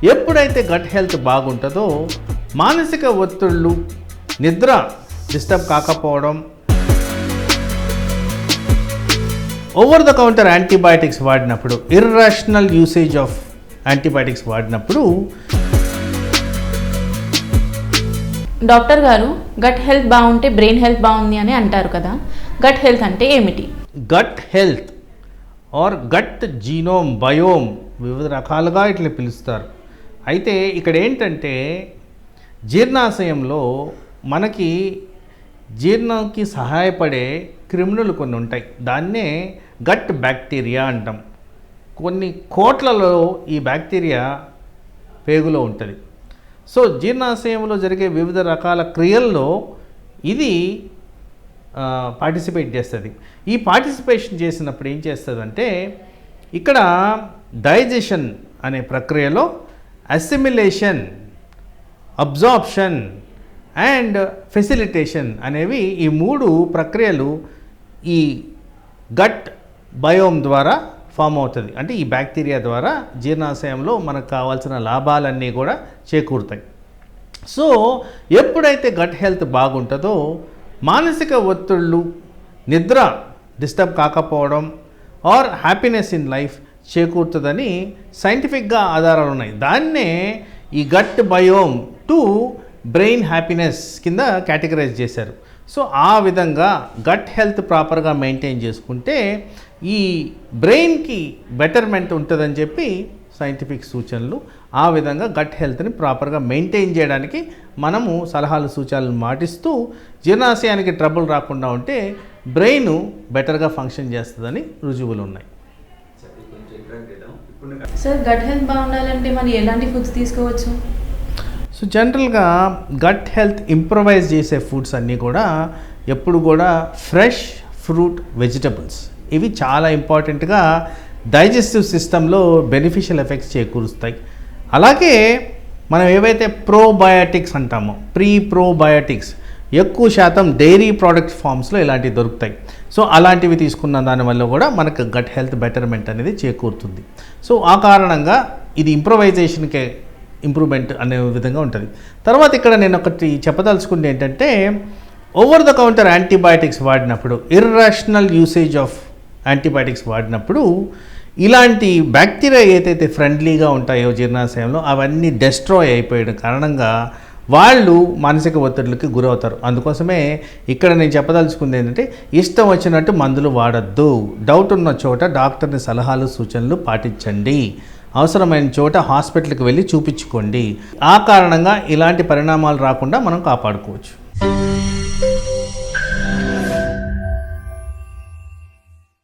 ఎప్పుడైతే gut health బాగుంటుందో మానసిక ఒత్తిళ్ళు, నిద్ర డిస్టర్బ్ కాకపోవడం, ఓవర్ ద కౌంటర్ యాంటీబయాటిక్స్ వాడినప్పుడు, ఇర్రేషనల్ యూసేజ్ ఆఫ్ యాంటీబయాటిక్స్ వాడినప్పుడు. డాక్టర్ గారు, గట్ హెల్త్ బాగుంటే బ్రెయిన్ హెల్త్ బాగుంది అని అంటారు కదా, గట్ హెల్త్ అంటే ఏమిటి? Gut health or gut genome, biome వివిధ రకాలుగా ఇట్లా పిలుస్తారు. అయితే ఇక్కడ ఏంటంటే జీర్ణాశయంలో మనకి జీర్ణంకి సహాయపడే క్రిములు కొన్ని ఉంటాయి. దాన్నే గట్ బ్యాక్టీరియా అంటాం. కొన్ని కోట్లలో ఈ బ్యాక్టీరియా పేగులో ఉంటుంది. సో జీర్ణాశయంలో జరిగే వివిధ రకాల క్రియల్లో ఇది పార్టిసిపేట్ చేస్తుంది. ఈ పార్టిసిపేషన్ చేసినప్పుడు ఏం చేస్తుందంటే ఇక్కడ డైజెషన్ అనే ప్రక్రియలో అసిమిలేషన్, అబ్జార్ప్షన్ అండ్ ఫెసిలిటేషన్ అనేవి ఈ మూడు ప్రక్రియలు ఈ గట్ బయోమ్ ద్వారా ఫామ్ అవుతుంది. అంటే ఈ బ్యాక్టీరియా ద్వారా జీర్ణాశయంలో మనకు కావాల్సిన లాభాలన్నీ కూడా చేకూరుతాయి. సో ఎప్పుడైతే గట్ హెల్త్ బాగుంటుందో మానసిక ఒత్తిళ్ళు, నిద్ర డిస్టర్బ్ కాకపోవడం ఆర్ హ్యాపీనెస్ ఇన్ లైఫ్ చేకూరుతుందని సైంటిఫిక్గా ఆధారాలు ఉన్నాయి. దాన్నే ఈ gut biome to brain happiness కింద కేటగరైజ్ చేశారు. సో ఆ విధంగా గట్ హెల్త్ ప్రాపర్గా మెయింటైన్ చేసుకుంటే ఈ బ్రెయిన్కి బెటర్మెంట్ ఉంటుందని చెప్పి సైంటిఫిక్ సూచనలు. ఆ విధంగా గట్ హెల్త్ని ప్రాపర్గా మెయింటైన్ చేయడానికి మనము సలహాలు, సూచనలు మాటిస్తూ జీర్ణాశయానికి ట్రబుల్ రాకుండా ఉంటే బ్రెయిన్ బెటర్గా ఫంక్షన్ చేస్తుందని రుజువులు ఉన్నాయి. సార్, గట్ హెల్త్ బాగుండాలంటే మరి ఎలాంటి ఫుడ్స్ తీసుకోవచ్చు? సో జనరల్గా గట్ హెల్త్ ఇంప్రొవైజ్ చేసే ఫుడ్స్ అన్నీ కూడా ఎప్పుడు కూడా ఫ్రెష్ ఫ్రూట్, వెజిటబుల్స్ ఇవి చాలా ఇంపార్టెంట్గా డైజెస్టివ్ సిస్టంలో బెనిఫిషియల్ ఎఫెక్ట్స్ చేకూరుస్తాయి. అలాగే మనం ఏవైతే ప్రోబయాటిక్స్ అంటామో, ప్రోబయాటిక్స్ ఎక్కువ శాతం డైరీ ప్రోడక్ట్ ఫామ్స్లో ఇలాంటివి దొరుకుతాయి. సో అలాంటివి తీసుకున్న దానివల్ల కూడా మనకు గట్ హెల్త్ బెటర్మెంట్ అనేది చేకూరుతుంది. సో ఆ కారణంగా ఇది ఇంప్రొవైజేషన్కే ఇంప్రూవ్మెంట్ అనే విధంగా ఉంటుంది. తర్వాత ఇక్కడ నేను ఒకటి చెప్పదలుచుకుంది ఏంటంటే ఓవర్ ద కౌంటర్ యాంటీబయాటిక్స్ వాడినప్పుడు, ఇర్రేషనల్ యూసేజ్ ఆఫ్ యాంటీబయాటిక్స్ వాడినప్పుడు ఇలాంటి బ్యాక్టీరియా ఏదైతే ఫ్రెండ్లీగా ఉంటాయో జీర్ణాశయంలో అవన్నీ డెస్ట్రాయ్ అయిపోయడం కారణంగా వాళ్ళు మానసిక ఒత్తిడికి గురవుతారు. అందుకోసమే ఇక్కడ నేను చెప్పదలుచుకుంది ఏంటంటే ఇష్టం వచ్చినట్టు మందులు వాడద్దు. డౌట్ ఉన్న చోట డాక్టర్ని సలహాలు, సూచనలు పాటించండి. అవసరమైన చోట హాస్పిటల్కి వెళ్ళి చూపించుకోండి. ఆ కారణంగా ఇలాంటి పరిణామాలు రాకుండా మనం కాపాడుకోవచ్చు.